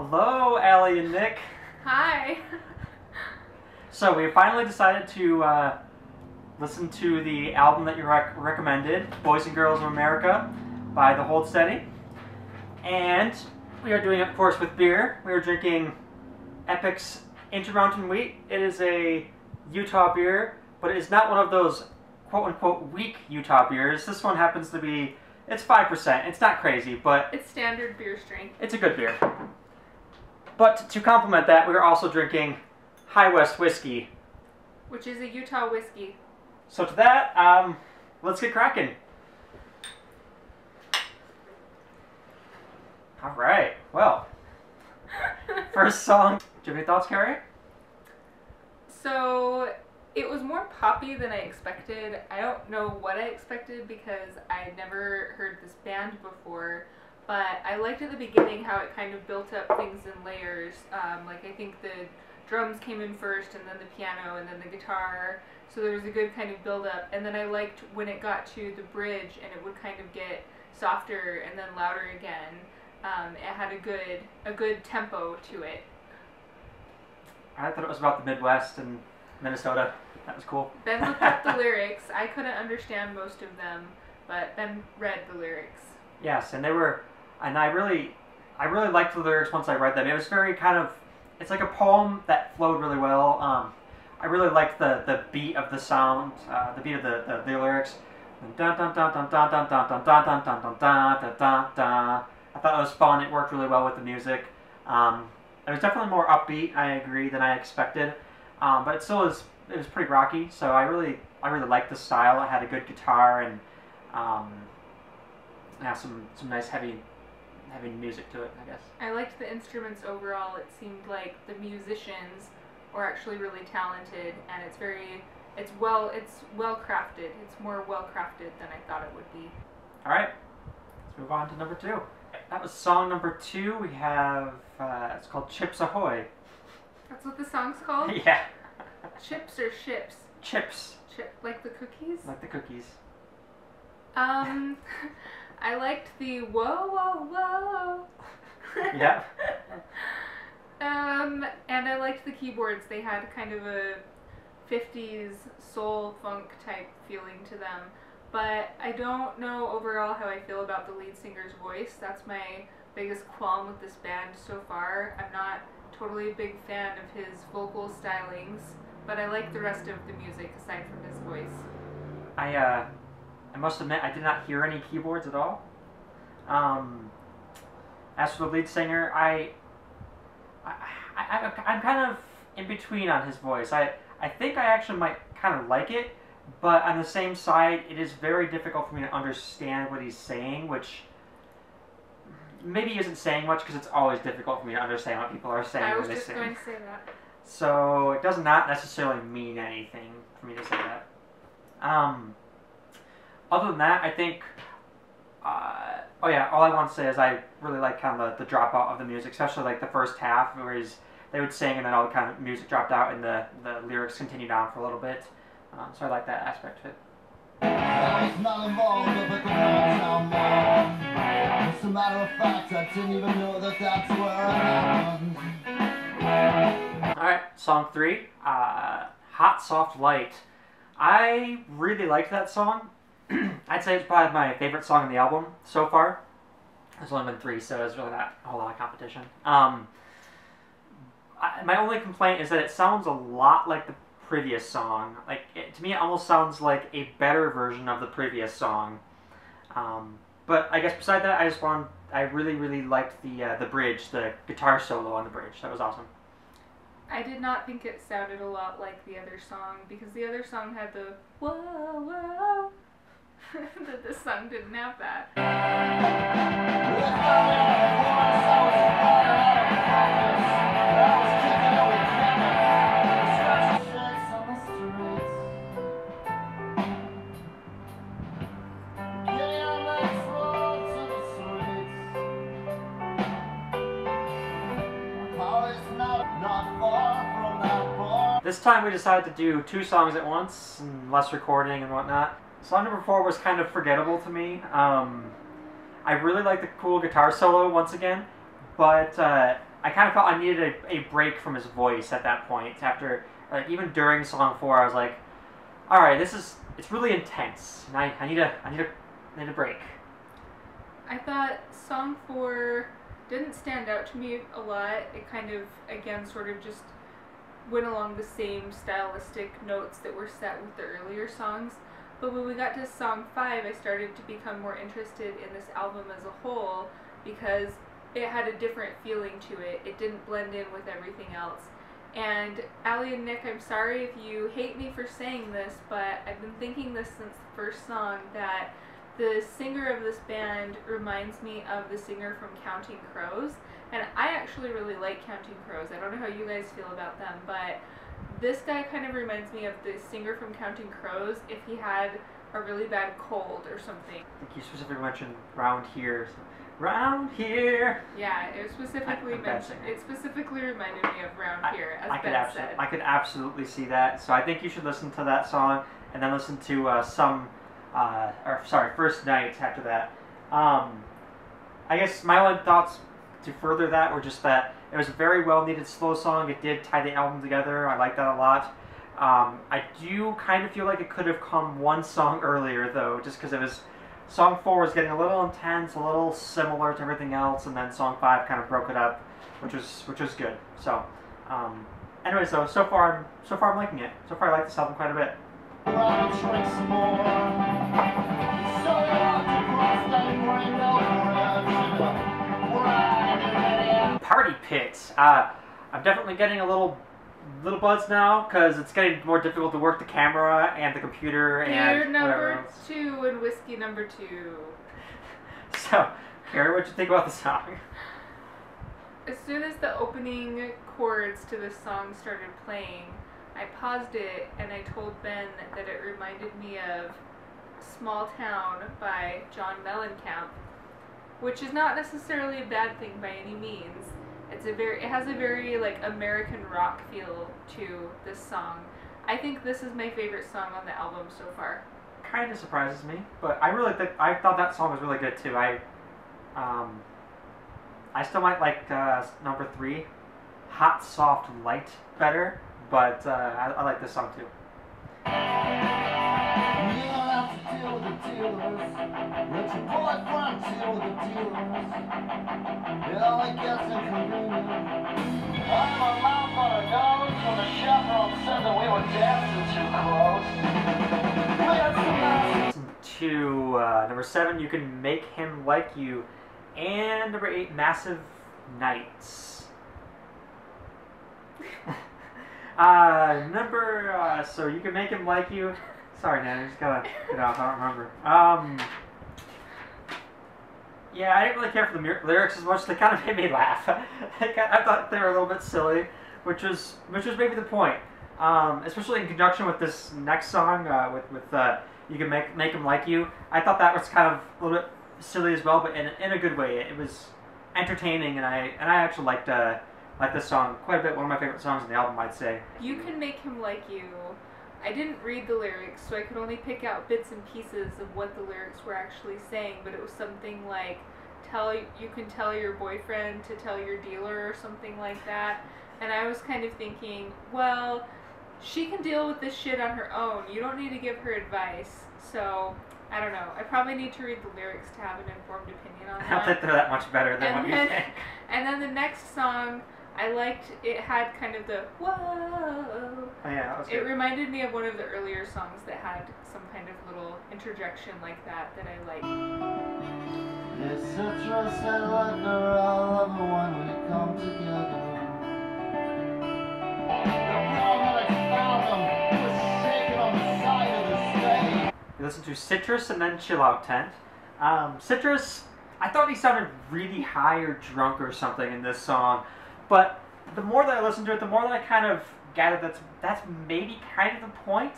Hello, Allie and Nick. Hi. So we finally decided to listen to the album that you recommended, Boys and Girls of America by The Hold Steady. And we are doing it, of course, with beer. We are drinking Epic's Intermountain Wheat. It is a Utah beer, but it is not one of those quote-unquote weak Utah beers. This one happens to be, it's 5%. It's not crazy, but It's standard beer strength. it's a good beer. But to complement that, we are also drinking High West Whiskey. Which is a Utah whiskey. So to that, let's get cracking. All right, well, first song. Do you have any thoughts, Carrie? So, it was more poppy than I expected. I don't know what I expected because I'd never heard this band before. But I liked at the beginning how it kind of built up things in layers. Like I think the drums came in first, and then the piano, and then the guitar. So there was a good kind of build up. And then I liked when it got to the bridge, and it would kind of get softer and then louder again. It had a good tempo to it. I thought it was about the Midwest and Minnesota. That was cool. Ben looked up the lyrics. I couldn't understand most of them, but Ben read the lyrics. Yes, and they were, and I really liked the lyrics once I read them. It was very kind of, it's like a poem that flowed really well. I really liked the beat of the sound, the beat of the lyrics. Dun dun dun dun dun dun dun dun dun dun dun dun dun dun dun. I thought it was fun. It worked really well with the music. It was definitely more upbeat, I agree, than I expected. But it still was, it was pretty rocky. So I really liked the style. It had a good guitar and yeah, some nice heavy music to it, I guess. I liked the instruments overall. It seemed like the musicians were actually really talented, and it's well crafted. It's more well crafted than I thought it would be. All right, let's move on to number 2. That was song number 2. We have it's called Chips Ahoy. That's what the song's called? Yeah. Chips or ships? Chips. Like the cookies? Like the cookies. I liked the whoa, whoa, whoa. Yeah. And I liked the keyboards. They had kind of a 50s soul funk type feeling to them. But I don't know overall how I feel about the lead singer's voice. That's my biggest qualm with this band so far. I'm not totally a big fan of his vocal stylings, but I like the rest of the music aside from his voice. I must admit, I did not hear any keyboards at all. As for the lead singer, I'm kind of in between on his voice. I think I actually might kind of like it, but on the same side, it is very difficult for me to understand what he's saying, which maybe isn't saying much because it's always difficult for me to understand what people are saying when they sing. I was just going to say that. So it does not necessarily mean anything for me to say that. Other than that, I think, oh yeah, all I want to say is I really like kind of the dropout of the music, especially like the first half where they would sing and then all the kind of music dropped out and the lyrics continued on for a little bit. So I like that aspect of it. I was not involved with the no more. As a matter of fact, I didn't even know that that's where it happened. Alright, song 3, Hot Soft Light. I really liked that song. I'd say it's probably my favorite song on the album so far. There's only been 3, so there's really not a whole lot of competition. My only complaint is that it sounds a lot like the previous song. Like to me, it almost sounds like a better version of the previous song. But I guess beside that, I really liked the bridge, the guitar solo on the bridge. That was awesome. I did not think it sounded a lot like the other song because the other song had the whoa, whoa. That this song didn't have that. This time we decided to do 2 songs at once, and less recording and whatnot. Song number 4 was kind of forgettable to me. I really like the cool guitar solo once again, but I kind of felt I needed a break from his voice at that point. After, like, even during song 4, I was like, all right, it's really intense, and I need a break. I thought song 4 didn't stand out to me a lot. It kind of, again, sort of just went along the same stylistic notes that were set with the earlier songs. But when we got to song 5, I started to become more interested in this album as a whole because it had a different feeling to it. It didn't blend in with everything else. And Allie and Nick, I'm sorry if you hate me for saying this, but I've been thinking this since the first song, that the singer of this band reminds me of the singer from Counting Crows. And I actually really like Counting Crows. I don't know how you guys feel about them, but this guy kind of reminds me of the singer from Counting Crows if he had a really bad cold or something. I think you specifically mentioned Round Here. Round Here. Yeah, it specifically mentioned. It specifically reminded me of Round Here, as Ben said. I could absolutely see that. So I think you should listen to that song and then listen to First Night after that. I guess my only thoughts to further that were just that it was a very well needed slow song. It did tie the album together. I like that a lot. I do kind of feel like it could have come one song earlier though, just because it was. Song 4 was getting a little intense, a little similar to everything else, and then Song 5 kind of broke it up, which was good. So, anyways, though, so far I'm liking it. So far I like this album quite a bit. Party Pit. I'm definitely getting a little buzz now because it's getting more difficult to work the camera and the computer Beer and number 2 and whiskey number 2. So, Carrie, what'd you think about the song? As soon as the opening chords to this song started playing, I paused it and I told Ben that it reminded me of Small Town by John Mellencamp, which is not necessarily a bad thing by any means. It has a very like American rock feel to this song. I think this is my favorite song on the album so far. Kind of surprises me, but I thought that song was really good too. I still might like number 3, Hot Soft Light, better, but I like this song too. To number 7, You Can Make Him Like You, and number 8, Massive Nights. So You Can Make Him Like You. Sorry, Nan, I just gotta get off. I don't remember. Yeah, I didn't really care for the lyrics as much. They kind of made me laugh. I thought they were a little bit silly, which was maybe the point. Especially in conjunction with this next song, with You Can Make Him Like You. I thought that was kind of a little bit silly as well, but in a good way. It was entertaining, and I actually liked this song quite a bit. One of my favorite songs on the album, I'd say. You Can Make Him Like You. I didn't read the lyrics, so I could only pick out bits and pieces of what the lyrics were actually saying, but it was something like, you can tell your boyfriend to tell your dealer or something like that. And I was kind of thinking, well, she can deal with this shit on her own. You don't need to give her advice. So, I don't know. I probably need to read the lyrics to have an informed opinion on that. I don't think they're that much better than what you think. And then the next song, I liked, it had kind of the whoa. Oh yeah, that was good. It reminded me of one of the earlier songs that had some kind of little interjection like that I liked. It's citrus and liquor, I love it when we come together. The paramedics found him, he was shaking on the side of the stage. We listened to Citrus and then Chill Out Tent. Citrus, I thought he sounded really high or drunk or something in this song. But the more that I listened to it, the more that I kind of gathered that's maybe kind of the point.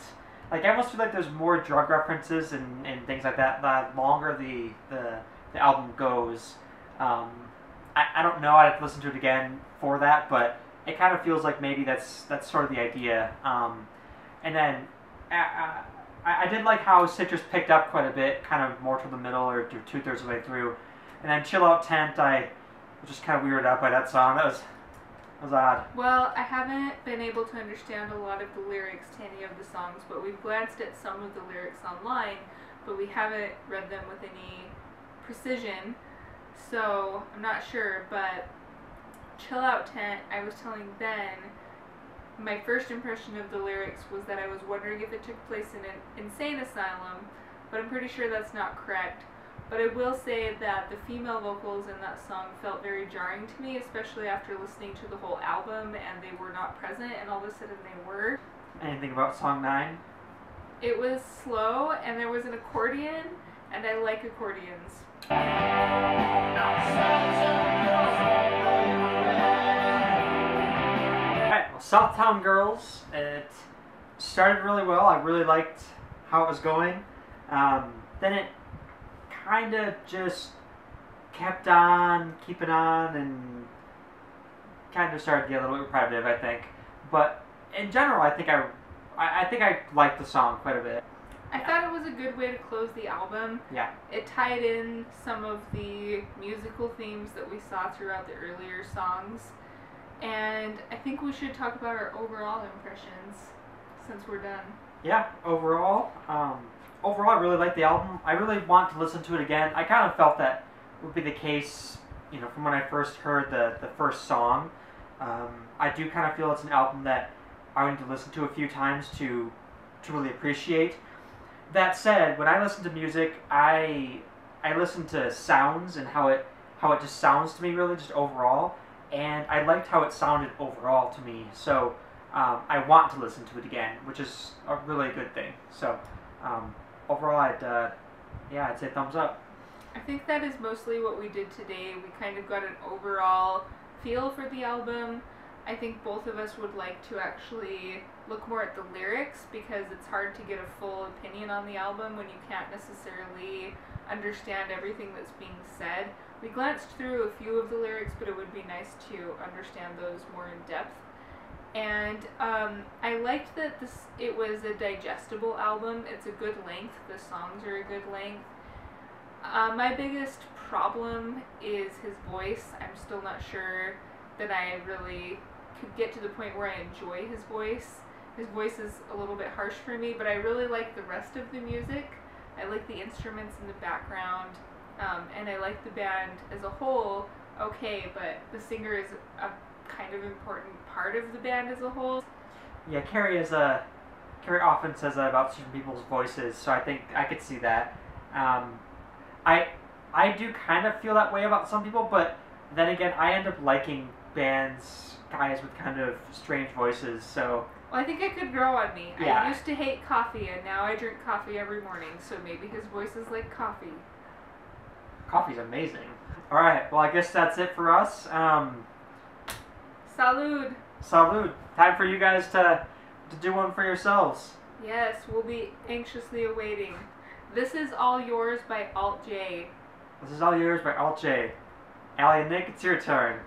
Like, I almost feel like there's more drug references and things like that the longer the album goes. I don't know, I'd have to listen to it again for that, but it kind of feels like maybe that's sort of the idea. And then I did like how Citrus picked up quite a bit, kind of more to the middle or 2/3 of the way through. And then Chill Out Tent, I was just kind of weirded out by that song. That It was odd. Well, I haven't been able to understand a lot of the lyrics to any of the songs, but we've glanced at some of the lyrics online, but we haven't read them with any precision, so I'm not sure. But Chill Out Tent, I was telling Ben, my first impression of the lyrics was that I was wondering if it took place in an insane asylum, but I'm pretty sure that's not correct. But I will say that the female vocals in that song felt very jarring to me, especially after listening to the whole album and they were not present and all of a sudden they were. Anything about song 9? It was slow and there was an accordion, and I like accordions. Alright, well, Southtown Girls, it started really well. I really liked how it was going. Then it kind of just kept on keeping on and kind of started to get a little repetitive, I think. But in general, I think I liked the song quite a bit. I thought it was a good way to close the album. Yeah. It tied in some of the musical themes that we saw throughout the earlier songs. And I think we should talk about our overall impressions since we're done. Yeah, overall, I really like the album. I really want to listen to it again. I kind of felt that would be the case, from when I first heard the first song. I do kind of feel it's an album that I need to listen to a few times to really appreciate. That said, when I listen to music, I listen to sounds and how it just sounds to me, really, just overall. And I liked how it sounded overall to me. So I want to listen to it again, which is a really good thing. So overall, I'd say thumbs up. I think that is mostly what we did today. We kind of got an overall feel for the album. I think both of us would like to actually look more at the lyrics, because it's hard to get a full opinion on the album when you can't necessarily understand everything that's being said. We glanced through a few of the lyrics, but it would be nice to understand those more in depth. And I liked that it was a digestible album. It's a good length. The songs are a good length. My biggest problem is his voice. I'm still not sure that I really could get to the point where I enjoy his voice. His voice is a little bit harsh for me, but I really like the rest of the music. I like the instruments in the background, and I like the band as a whole. Okay, but the singer is a kind of important part of the band as a whole. Yeah, Carrie often says that about certain people's voices, so I think I could see that. I do kind of feel that way about some people, but then again, I end up liking guys with kind of strange voices, so... Well, I think it could grow on me. Yeah. I used to hate coffee, and now I drink coffee every morning, so maybe his voice is like coffee. Coffee's amazing. Alright, well, I guess that's it for us. Salud! Salud. Time for you guys to do one for yourselves. Yes, we'll be anxiously awaiting. This is All Yours by Alt J. This is All Yours by Alt J. Allie and Nick, it's your turn.